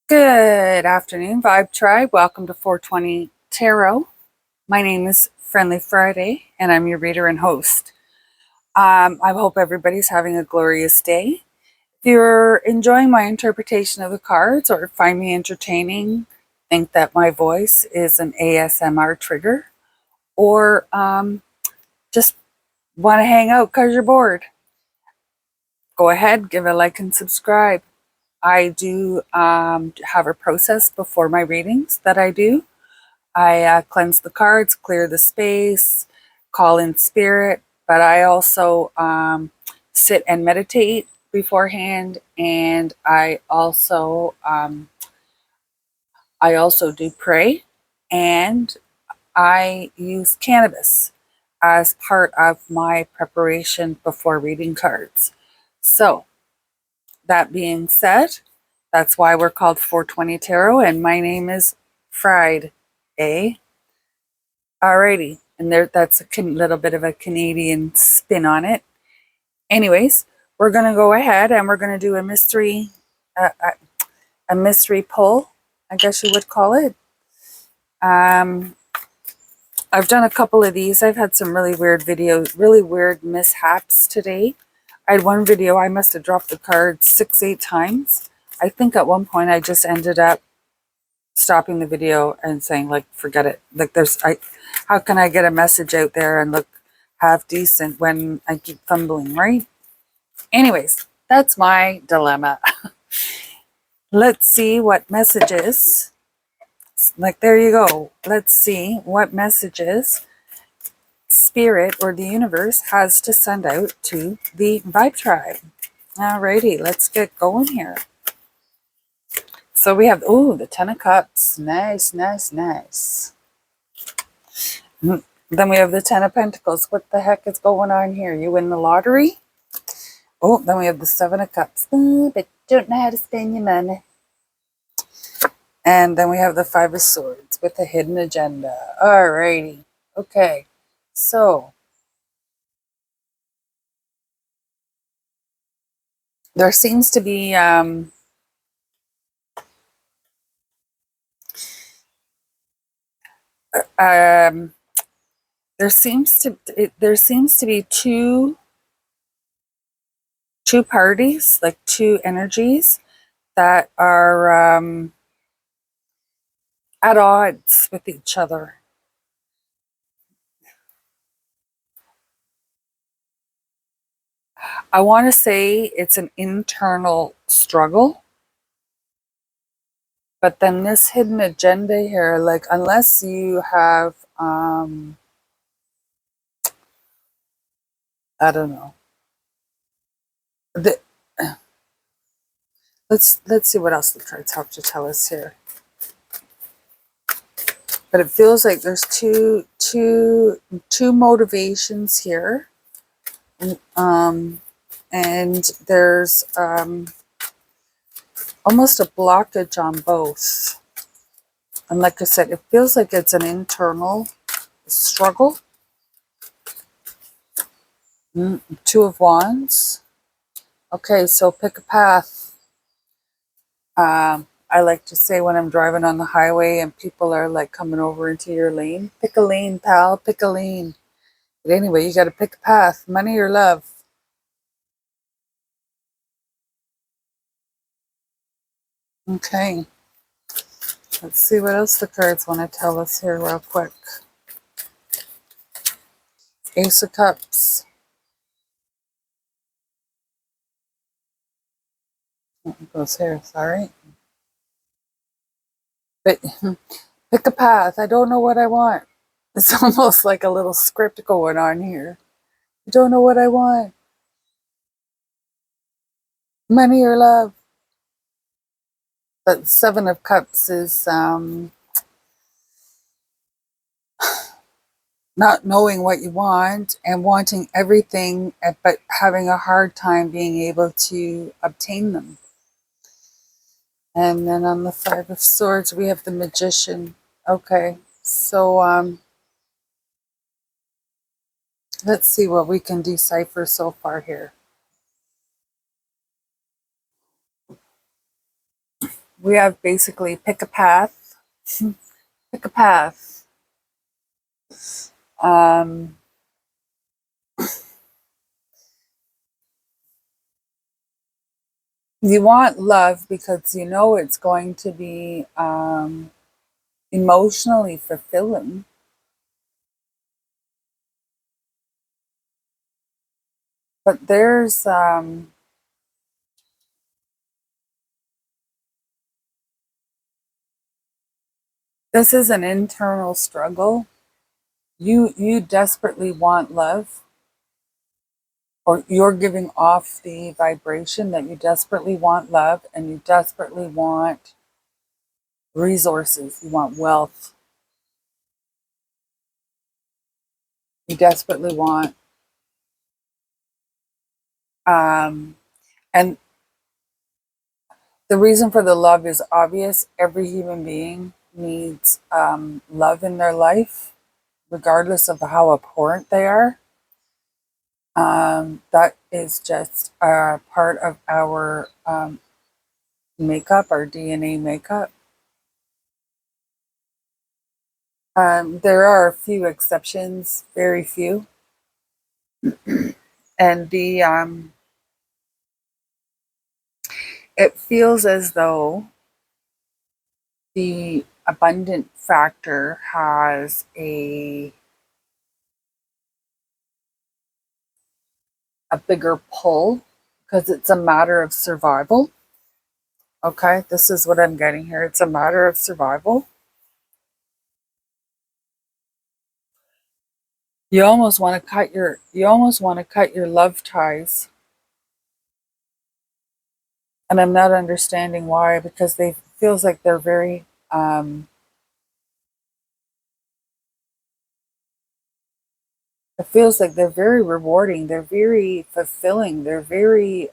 Good afternoon, Vibe Tribe. Welcome to 420 Tarot. My name is Friendly Friday, and I'm your reader and host. I hope everybody's having a glorious day. If you're enjoying my interpretation of the cards or find me entertaining, think that my voice is an ASMR trigger, or just want to hang out because you're bored, go ahead, give a like and subscribe. I do have a process before my readings that I do. I cleanse the cards, clear the space, call in spirit, but I also sit and meditate beforehand, and I also do pray, and I use cannabis as part of my preparation before reading cards. So, that being said, that's why we're called 420 Tarot, and my name is Fried, eh? Alrighty, and that's a little bit of a Canadian spin on it. Anyways, we're gonna go ahead and we're gonna do a mystery pull, I guess you would call it. I've done a couple of these. I've had some really weird videos, really weird mishaps today. I had one video, I must have dropped the card 6-8 times. I think at one point I just ended up stopping the video and saying, like, forget it. Like, how can I get a message out there and look half decent when I keep fumbling, right? Anyways, that's my dilemma. Let's see what messages, like, there you go. Let's see what messages Spirit or the universe has to send out to the Vibe Tribe. Alrighty, let's get going here. So we have, the 10 of Cups. Nice, nice, nice. Then we have the 10 of Pentacles. What the heck is going on here? You win the lottery? Oh, then we have the 7 of Cups. But don't know how to spend your money. And then we have the 5 of Swords with a hidden agenda. Alrighty. Okay. So, there seems to be there seems to be two parties, like two energies that are at odds with each other. I want to say it's an internal struggle, but then this hidden agenda here, like, unless you have I don't know. Let's see what else the cards have to tell us here. But it feels like there's two motivations here, and there's almost a blockage on both. And like I said, it feels like it's an internal struggle. 2 of Wands. Okay, so pick a path. I like to say when I'm driving on the highway and people are like coming over into your lane, pick a lane, pal, pick a lane. But anyway, you got to pick a path, money or love. Okay. Let's see what else the cards want to tell us here real quick. Ace of Cups. It goes here, sorry. But pick a path. I don't know what I want. It's almost like a little script going on here. I don't know what I want. Money or love. But 7 of Cups is not knowing what you want and wanting everything, but having a hard time being able to obtain them. And then on the 5 of Swords, we have the Magician. Okay, so let's see what we can decipher so far here. We have basically pick a path, pick a path. Um, you want love because you know it's going to be emotionally fulfilling. But this is an internal struggle. You desperately want love, or you're giving off the vibration that you desperately want love, and you desperately want resources. You want wealth. You desperately want, um, and the reason for the love is obvious. Every human being needs love in their life, regardless of how abhorrent they are. That is just part of our makeup, our DNA makeup. There are a few exceptions, very few, and it feels as though the abundant factor has a bigger pull because it's a matter of survival. Okay, this is what I'm getting here. It's a matter of survival. You almost want to cut your love ties, and I'm not understanding why, because they feels like they're very it feels like they're very rewarding, they're very fulfilling, they're very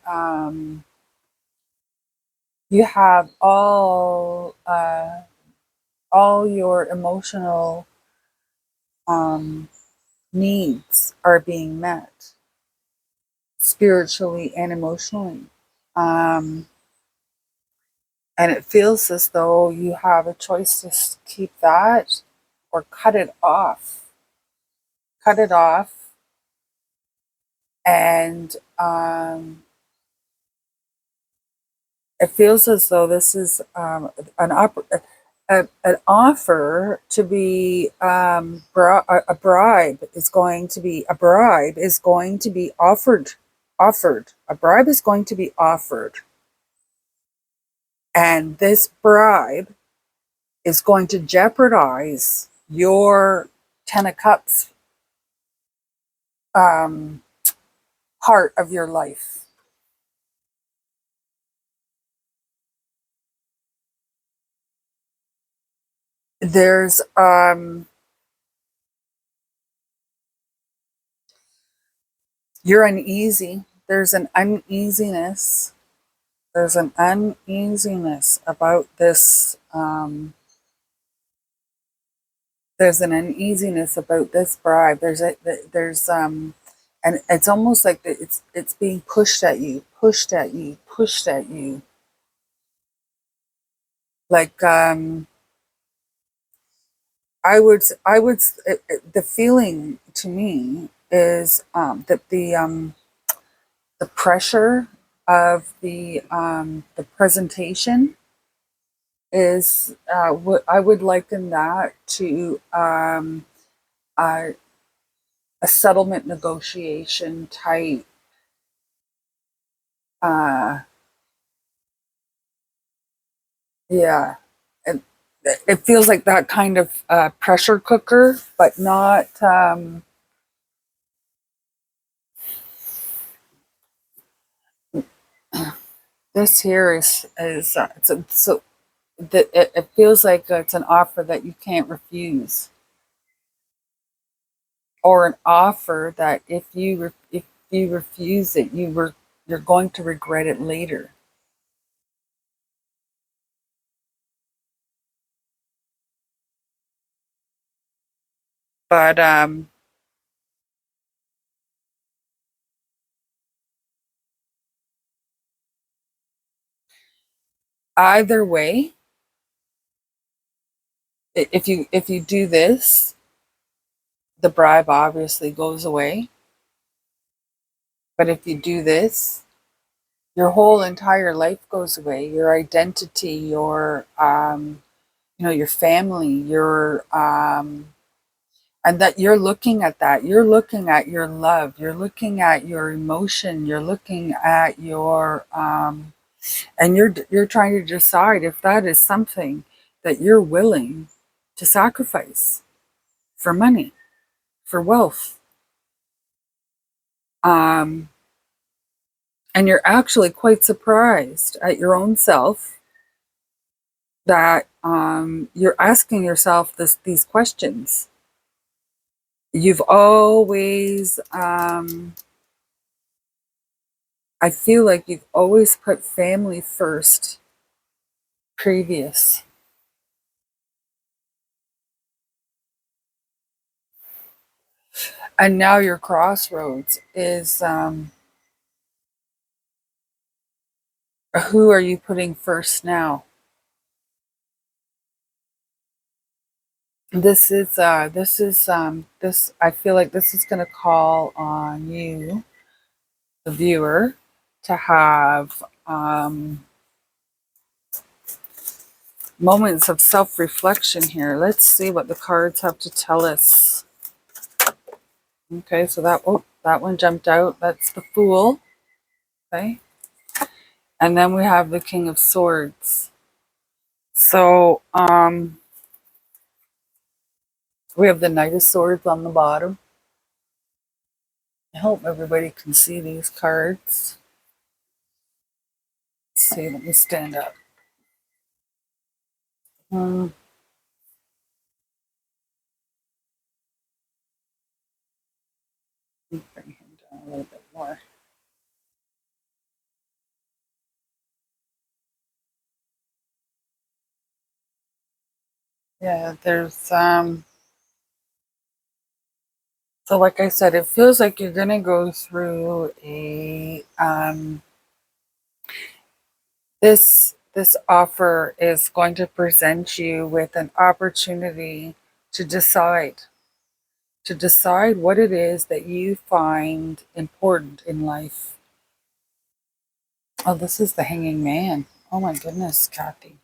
you have all your emotional um needs are being met spiritually and emotionally. Um, and it feels as though you have a choice to keep that or cut it off. Cut it off. And it feels as though this is an offer to be a bribe is going to be offered. A bribe is going to be offered, and this bribe is going to jeopardize your Ten of Cups um, part of your life. There's you're uneasy. There's an uneasiness about this. There's an uneasiness about this bribe. And it's almost like it's being pushed at you, pushed at you, pushed at you. Like the feeling to me is that the pressure of the presentation is what I would liken that to a, a settlement negotiation type. Uh, yeah, it, it feels like that kind of pressure cooker, but not. This here is so that it feels like it's an offer that you can't refuse, or an offer that if you refuse it, you're going to regret it later. But Either way, if you do this, the bribe obviously goes away. But if you do this, your whole entire life goes away. Your identity, your family, and that you're looking at that. You're looking at your love. You're looking at your emotion. You're looking at and you're trying to decide if that is something that you're willing to sacrifice for money, for wealth. Um, and you're actually quite surprised at your own self that you're asking yourself these questions. You've always, I feel like you've always put family first previous. And now your crossroads is who are you putting first now? This I feel like this is going to call on you, the viewer, to have moments of self-reflection here. Let's see what the cards have to tell us. Okay, so that one jumped out. That's the Fool. Okay. And then we have the King of Swords. So we have the Knight of Swords on the bottom. I hope everybody can see these cards. Let's see, let me stand up. Let me bring him down a little bit more. Yeah, there's so like I said, it feels like you're gonna go through a this offer is going to present you with an opportunity to decide what it is that you find important in life. Oh, this is the Hanging Man. Oh my goodness, Kathy.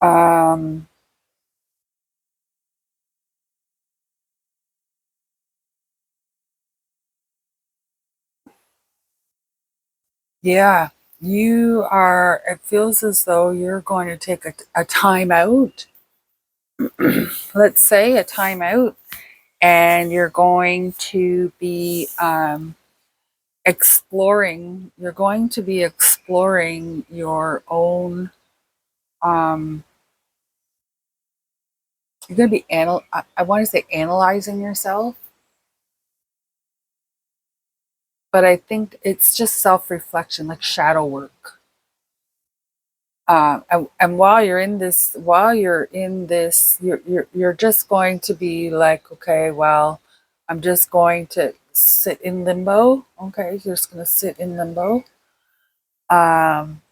Um, yeah, it feels as though you're going to take a time out. Let's say a time out, and you're going to be exploring your own, um, you're going to be, I want to say analyzing yourself, but I think it's just self-reflection, like shadow work. And while you're in this, you're just going to be like, okay, well, I'm just going to sit in limbo. Okay, you're just going to sit in limbo, um,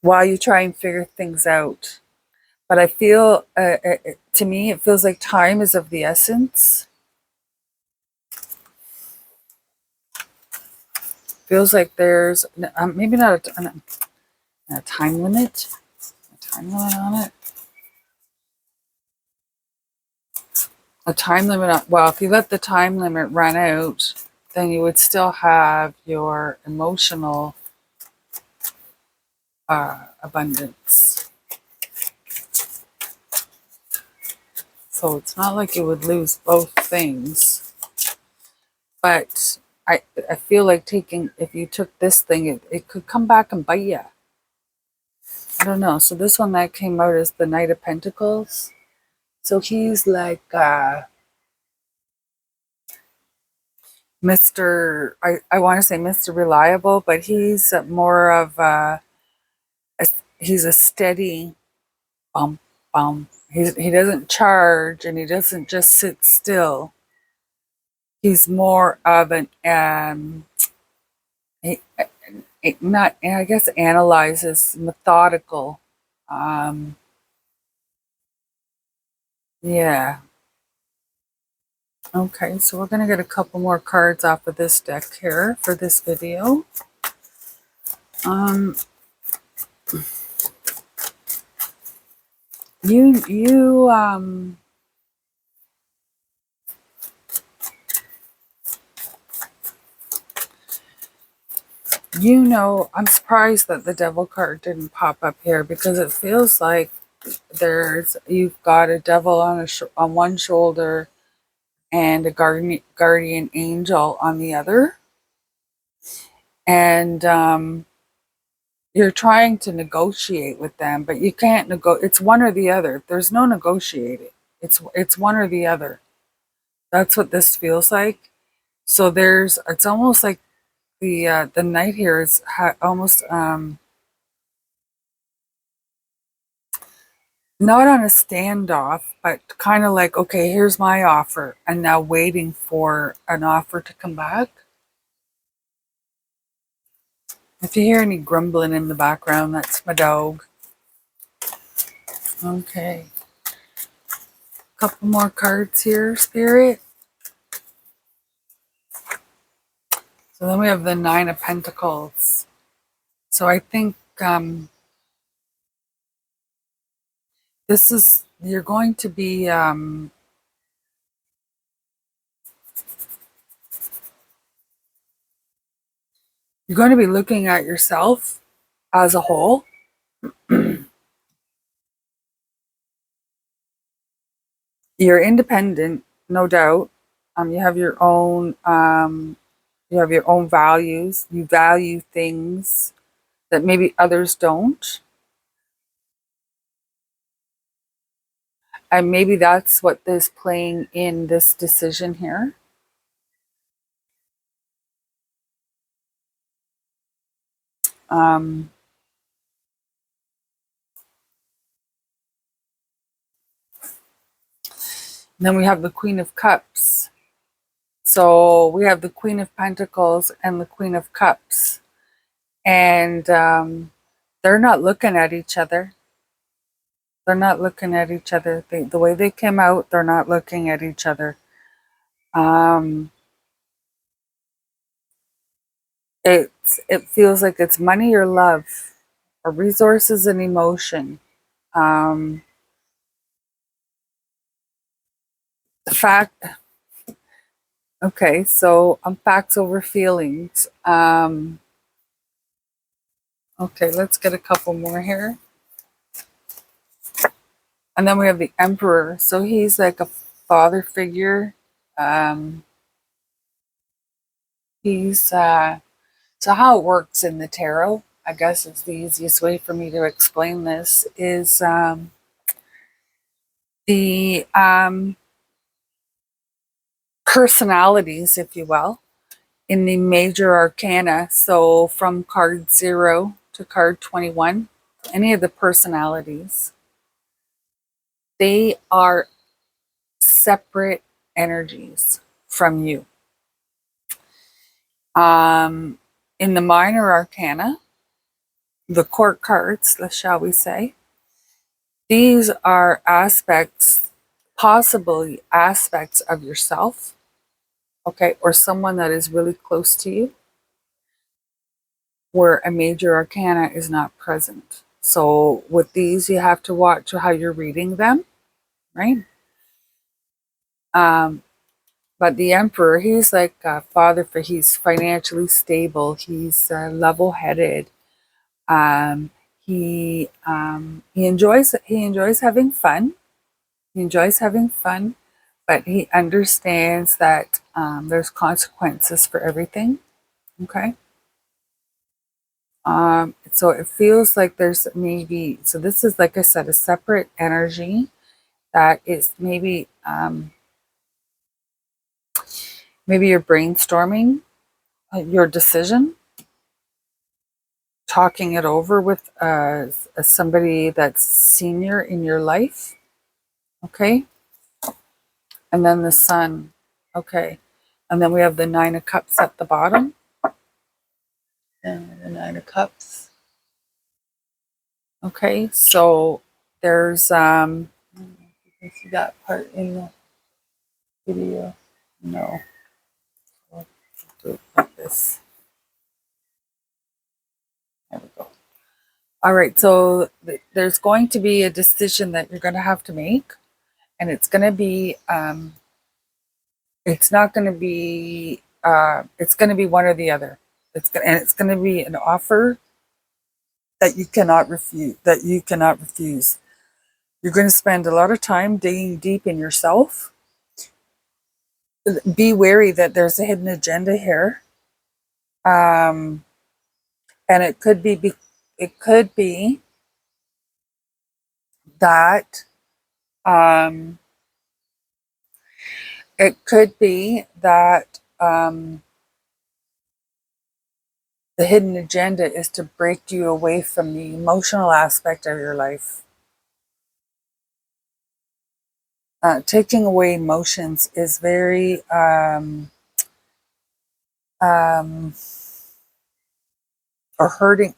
while you try and figure things out. But I feel, to me, it feels like time is of the essence. Feels like there's maybe not a time limit, on it. A time limit on, well, if you let the time limit run out, then you would still have your emotional abundance. So it's not like you would lose both things. But I feel like if you took this thing, it could come back and bite you. I don't know. So this one that came out is the Knight of Pentacles. So he's like I want to say Mr. Reliable, but he's more of he's a steady bump, bump. He doesn't charge, and he doesn't just sit still. He's more of an not, I guess, analyzes, methodical. Um, yeah. Okay, so we're gonna get a couple more cards off of this deck here for this video. Um, you you you know, I'm surprised that the devil card didn't pop up here, because it feels like you've got a devil on on one shoulder and a guardian angel on the other, and you're trying to negotiate with them, but you can't it's one or the other. There's no negotiating. It's one or the other. That's what this feels like. So it's almost like the knight here is almost not on a standoff, but kind of like, okay, here's my offer, and now waiting for an offer to come back. If you hear any grumbling in the background, that's my dog. Okay. Couple more cards here, Spirit. So then we have the Nine of Pentacles. So I think you're going to be, you're going to be looking at yourself as a whole. You're independent, no doubt. You have your own, values. You value things that maybe others don't. And maybe that's what is playing in this decision here. Um, then we have the Queen of Cups. So we have the Queen of Pentacles and the Queen of Cups. And they're not looking at each other. They're not looking at each other. The way they came out, they're not looking at each other. It feels like it's money or love, or resources and emotion. Um, the fact, okay, so facts over feelings. Okay, let's get a couple more here. And then we have the Emperor. So he's like a father figure. Um, he's so how it works in the tarot, I guess it's the easiest way for me to explain this, is the personalities, if you will, in the major arcana. So from card 0 to card 21, any of the personalities, they are separate energies from you. In the minor arcana, the court cards, shall we say, these are aspects, possibly aspects of yourself, okay, or someone that is really close to you, where a major arcana is not present. So with these, you have to watch how you're reading them, right? But the Emperor, he's like a father he's financially stable. He's level-headed. He enjoys having fun. He enjoys having fun, but he understands that there's consequences for everything. Okay. So it feels like there's maybe, so this is, like I said, a separate energy that is maybe you're brainstorming your decision, talking it over with somebody that's senior in your life. Okay. And then the Sun. Okay. And then we have the Nine of Cups at the bottom. And the Nine of Cups. Okay, so there's I don't know if you can see that part in the video. No. I'll do it like this. There we go. All right, so there's going to be a decision that you're going to have to make, and it's going to be it's not going to be it's going to be one or the other. It's going to be an offer that you cannot refuse. You're going to spend a lot of time digging deep in yourself. Be wary that there's a hidden agenda here, and it could be that it could be that the hidden agenda is to break you away from the emotional aspect of your life. Taking away emotions is very or hurting,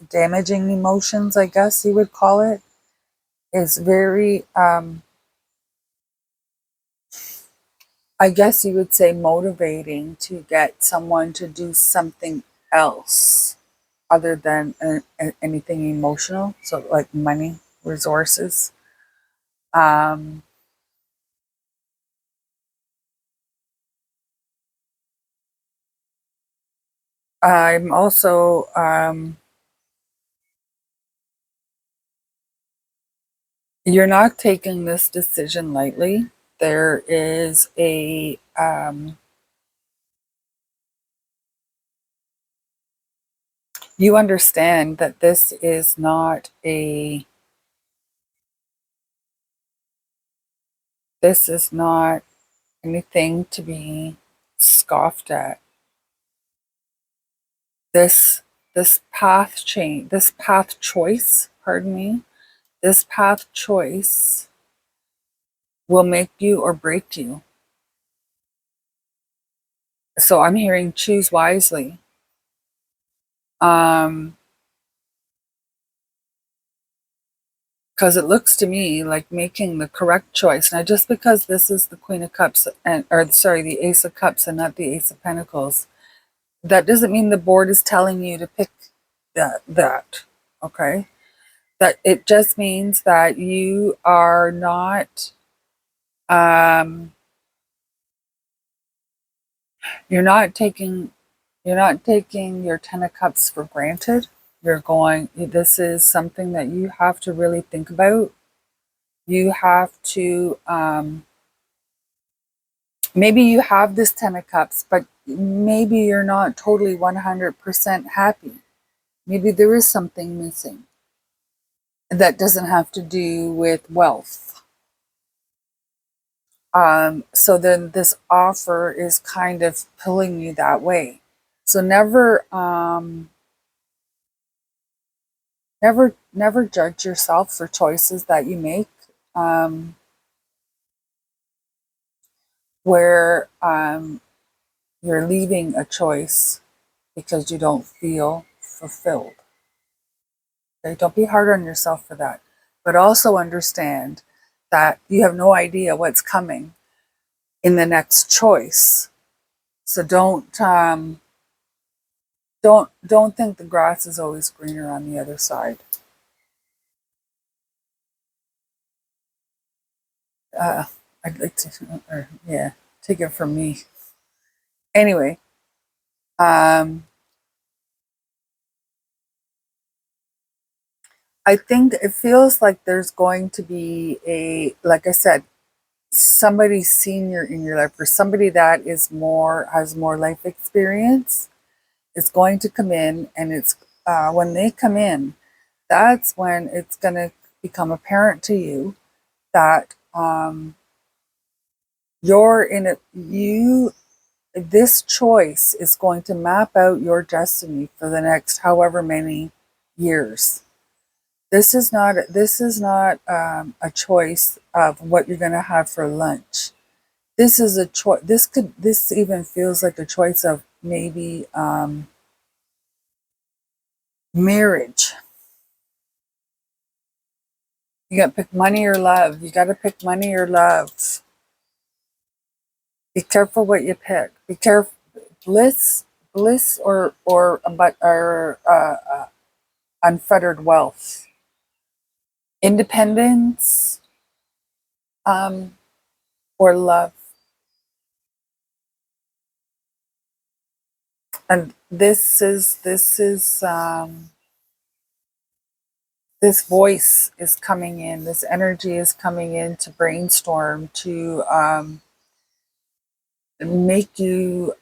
damaging emotions, I guess you would call it, is very, I guess you would say, motivating to get someone to do something else other than anything emotional. So, like money, resources. I'm also, you're not taking this decision lightly. There is you understand that this is not anything to be scoffed at. This this path choice, pardon me, this path choice will make you or break you. So I'm hearing choose wisely. Because it looks to me like making the correct choice. Now, just because this is the Queen of Cups the Ace of Cups and not the Ace of Pentacles, that doesn't mean the board is telling you to pick that. Okay? That it just means that you are not you're not taking your Ten of Cups for granted. This is something that you have to really think about. You have to maybe you have this Ten of Cups, but maybe you're not totally 100% happy. Maybe there is something missing that doesn't have to do with wealth. So then this offer is kind of pulling you that way. So never judge yourself for choices that you make, where you're leaving a choice because you don't feel fulfilled. Okay? Don't be hard on yourself for that. But also understand that you have no idea what's coming in the next choice. So don't think the grass is always greener on the other side. I'd like to, take it from me. Anyway, I think it feels like there's going to be like I said, somebody senior in your life, or somebody that has more life experience, is going to come in, and it's when they come in, that's when it's going to become apparent to you that you're in it. This choice is going to map out your destiny for the next however many years. This is not a choice of what you're going to have for lunch. This is a choice. This even feels like a choice of maybe marriage. You got to pick money or love. You got to pick money or love. Be careful what you pick. Be careful. Bliss or unfettered wealth, independence, um, or love. And this voice is coming in. This energy is coming in to brainstorm, to make you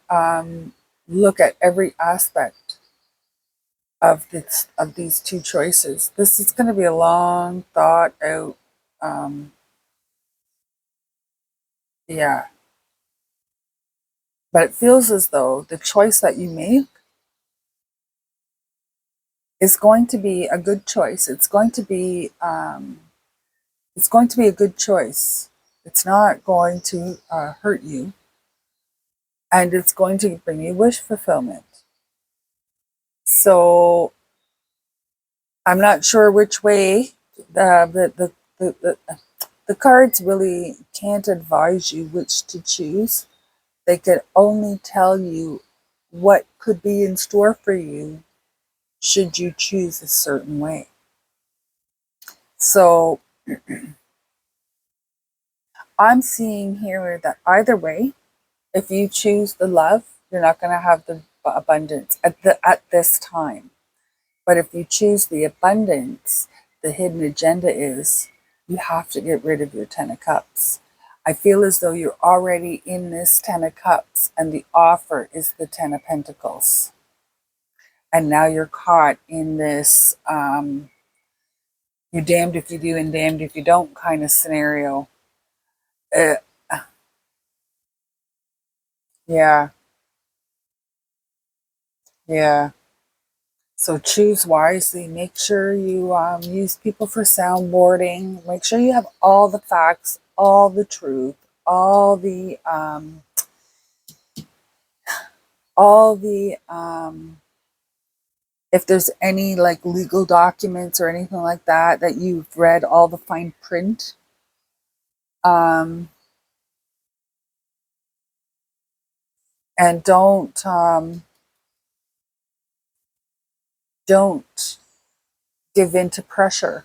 look at every aspect of these two choices. This is going to be a long thought out. Um, yeah, but it feels as though the choice that you make is going to be a good choice. It's going to be a good choice. It's not going to hurt you, and it's going to bring you wish fulfillment. So I'm not sure which way the cards really can't advise you which to choose. They could only tell you what could be in store for you should you choose a certain way. So I'm seeing here that either way, if you choose the love, you're not going to have the abundance at this time. But if you choose the abundance, the hidden agenda is you have to get rid of your 10 of cups. I feel as though you're already in this 10 of cups and the offer is the 10 of pentacles. And now you're caught in this you're damned if you do and damned if you don't kind of scenario. Uh, yeah, yeah. So choose wisely. Make sure you use people for soundboarding. Make sure you have all the facts, all the truth, all the if there's any like legal documents or anything like that that you've read, all the fine print. Um, and don't give in to pressure.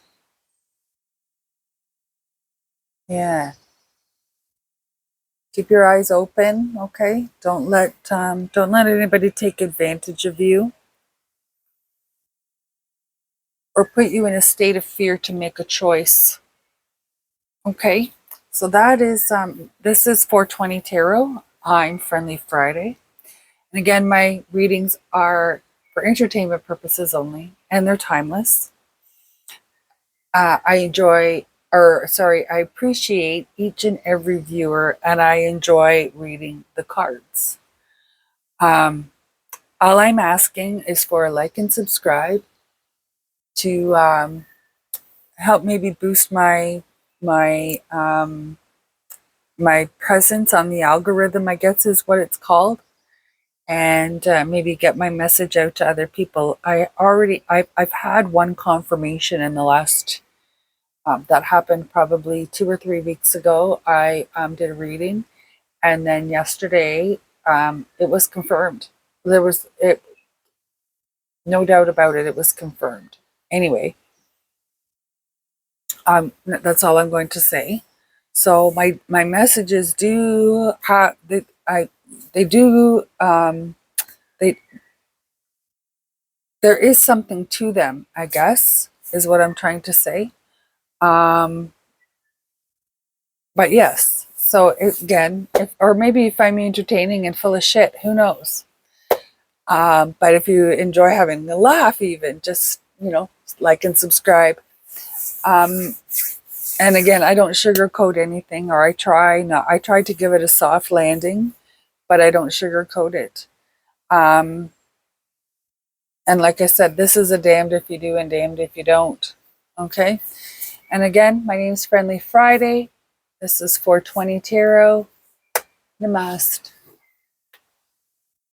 Yeah. Keep your eyes open, okay? Don't let anybody take advantage of you or put you in a state of fear to make a choice. Okay? So that is this is 420 Tarot. I'm Friendly Friday. And again, my readings are for entertainment purposes only, and they're timeless. I appreciate each and every viewer, and I enjoy reading the cards. Um, all I'm asking is for a like and subscribe to help maybe boost my my presence on the algorithm, I guess is what it's called, and maybe get my message out to other people. I've had one confirmation in the last that happened probably 2 or 3 weeks ago. I did a reading, and then yesterday it was confirmed. There was it, no doubt about it. It was confirmed. Anyway, that's all I'm going to say. So my messages do have they do they there is something to them, I guess, is what I'm trying to say. Um, but yes, so again, or maybe you find me entertaining and full of shit, who knows? But if you enjoy having a laugh, even just like and subscribe. Um, and again, I don't sugarcoat anything, or I try not. I try to give it a soft landing, but I don't sugarcoat it. Um, and like I said, this is a damned if you do and damned if you don't. Okay. And again, my name is Friendly Friday. This is 420 Tarot. Namaste.